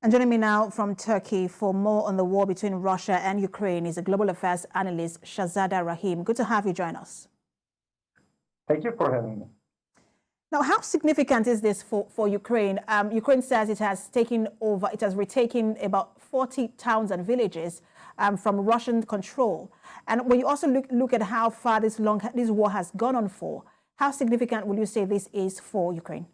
And joining me now from Turkey for more on the war between Russia and Ukraine is a global affairs analyst, Shahzada Rahim. Good to have you join us. Thank you for having me. Now, how significant is this for Ukraine? Ukraine says it has retaken about 40 towns and villages from Russian control. And when you also look at how far this war has gone on for, how significant will you say this is for Ukraine?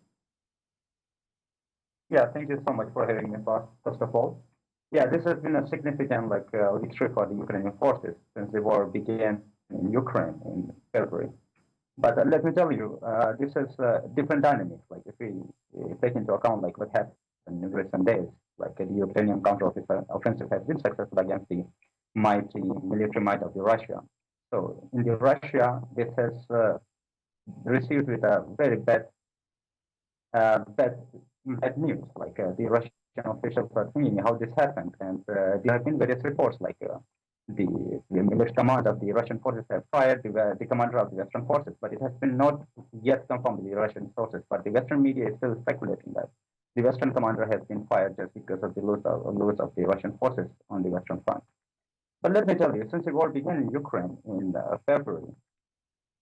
Yeah, thank you so much for having me, first of all. Yeah, this has been a significant victory for the Ukrainian forces since the war began in Ukraine in February. But let me tell you, this is different dynamics. Like if we take into account like what happened in recent days, like the Ukrainian Counter Offensive has been successful against the mighty military might of the Russia. So in the Russia, this has received with a very bad news. Like the Russian officials are saying how this happened, and there have been various reports like the military command of the Russian forces have fired the commander of the Western forces, but it has been not yet confirmed by the Russian sources. But the Western media is still speculating that the Western commander has been fired just because of the loss of the Russian forces on the Western front. But let me tell you, since the war began in Ukraine in February,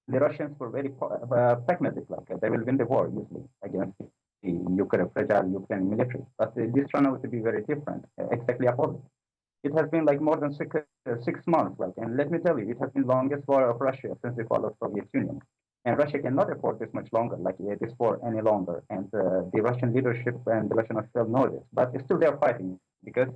the Russians were very pragmatic, like they will win the war usually against the fragile Ukrainian military. But this turned out to be very different, exactly opposite. It has been like more than six months, and let me tell you, it has been the longest war of Russia since the fall of Soviet Union. And Russia cannot afford this much longer, this war any longer. And the Russian leadership and the Russian officials know this, but still they are fighting because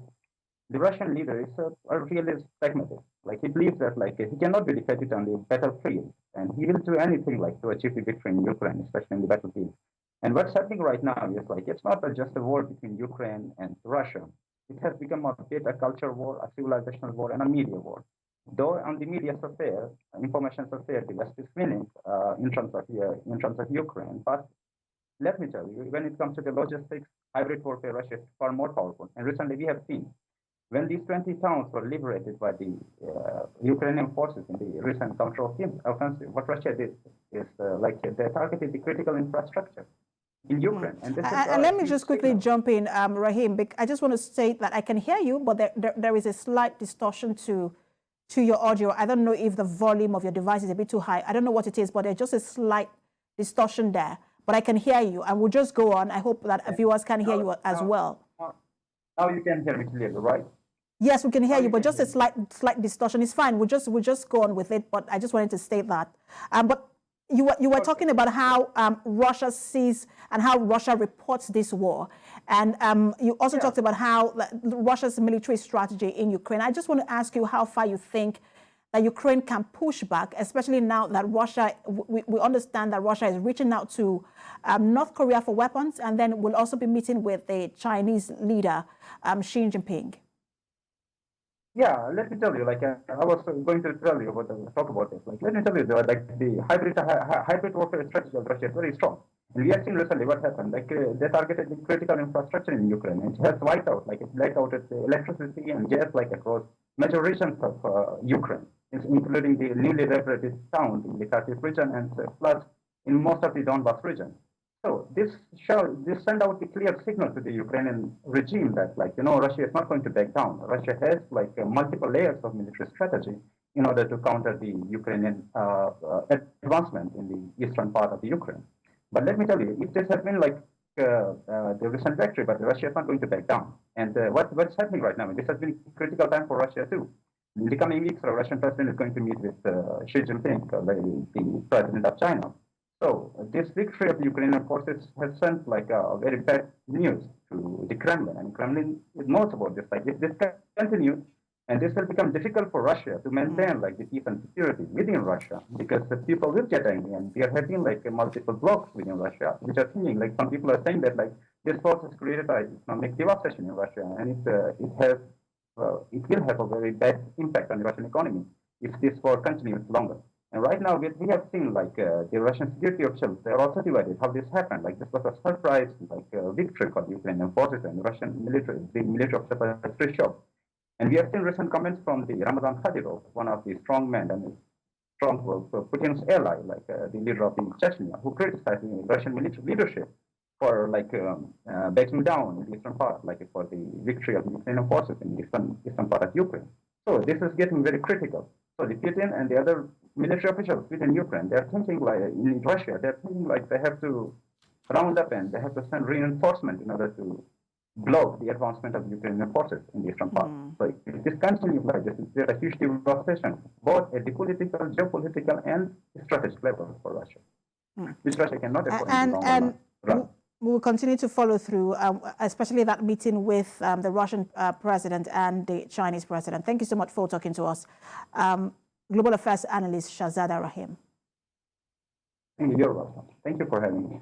the Russian leader is a realist pragmatist. Like he believes that he cannot be defeated on the battlefield, and he will do anything to achieve the victory in Ukraine, especially in the battlefield. And what's happening right now is it's not just a war between Ukraine and Russia. It has become a culture war, a civilizational war, and a media war. Though on the media sphere, information sphere, the West is winning in terms of Ukraine. But let me tell you, when it comes to the logistics, hybrid warfare, Russia is far more powerful. And recently we have seen when these 20 towns were liberated by the Ukrainian forces in the recent counter-offensive, what Russia did is they targeted the critical infrastructure in Ukraine. And let me just quickly jump in, Rahim. I just want to state that I can hear you, but there is a slight distortion to your audio. I don't know if the volume of your device is a bit too high. I don't know what it is, but there's just a slight distortion there. But I can hear you, and we'll just go on. I hope that viewers can hear you as well. Now you can hear me clearly, right? Yes, we can hear you, but just a slight distortion is fine. We'll just go on with it. But I just wanted to state that. But you were talking about how Russia sees and how Russia reports this war, and you also talked about how Russia's military strategy in Ukraine. I just want to ask you how far you think that Ukraine can push back, especially now that we understand that Russia is reaching out to North Korea for weapons, and then will also be meeting with the Chinese leader Xi Jinping. Yeah, let me tell you, I was going to tell you talk about this. Let me tell you, the hybrid warfare strategy of Russia is very strong. And we have seen recently what happened. They targeted the critical infrastructure in Ukraine, and it has wiped out, it blacked out electricity and gas, across major regions of Ukraine, including the newly liberated towns in the Kharkiv region and plus in most of the Donbas region. So this sent out the clear signal to the Ukrainian regime that, Russia is not going to back down. Russia has multiple layers of military strategy in order to counter the Ukrainian advancement in the eastern part of the Ukraine. But let me tell you, if this has been the recent victory, but Russia is not going to back down. And what's happening right now? This has been a critical time for Russia too. In the coming weeks, the Russian president is going to meet with Xi Jinping, the president of China. So this victory of the Ukrainian forces has sent a very bad news to the Kremlin, and Kremlin knows about this. If this continues, and this will become difficult for Russia to maintain the peace and security within Russia, because the people will get angry, and there have been multiple blocks within Russia, which are seeing some people are saying that this force has created an economic devastation in Russia, and it will have a very bad impact on the Russian economy if this war continues longer. And right now, we have seen the Russian security officials, they are also divided how this happened. This was a surprise victory for the Ukrainian forces, and Russian military, the military officials are pretty shocked. And we have seen recent comments from the Ramazan Kadyrov, one of the strong men and strong Putin's ally, the leader of the Chechnya, who criticized the Russian military leadership for backing down in the eastern part, like for the victory of the Ukrainian forces in the eastern part of Ukraine. So this is getting very critical. So the Putin and the other military officials within Ukraine, they're thinking like in Russia, they're thinking like they have to round up and they have to send reinforcement in order to block the advancement of Ukrainian forces in the eastern part. So if this continues like this, there's a huge devastation, both at the political, geopolitical, and strategic level for Russia, which Russia cannot afford in the long run. We will continue to follow through, especially that meeting with the Russian president and the Chinese president. Thank you so much for talking to us. Global Affairs Analyst Shahzada Rahim. You're welcome. Thank you for having me.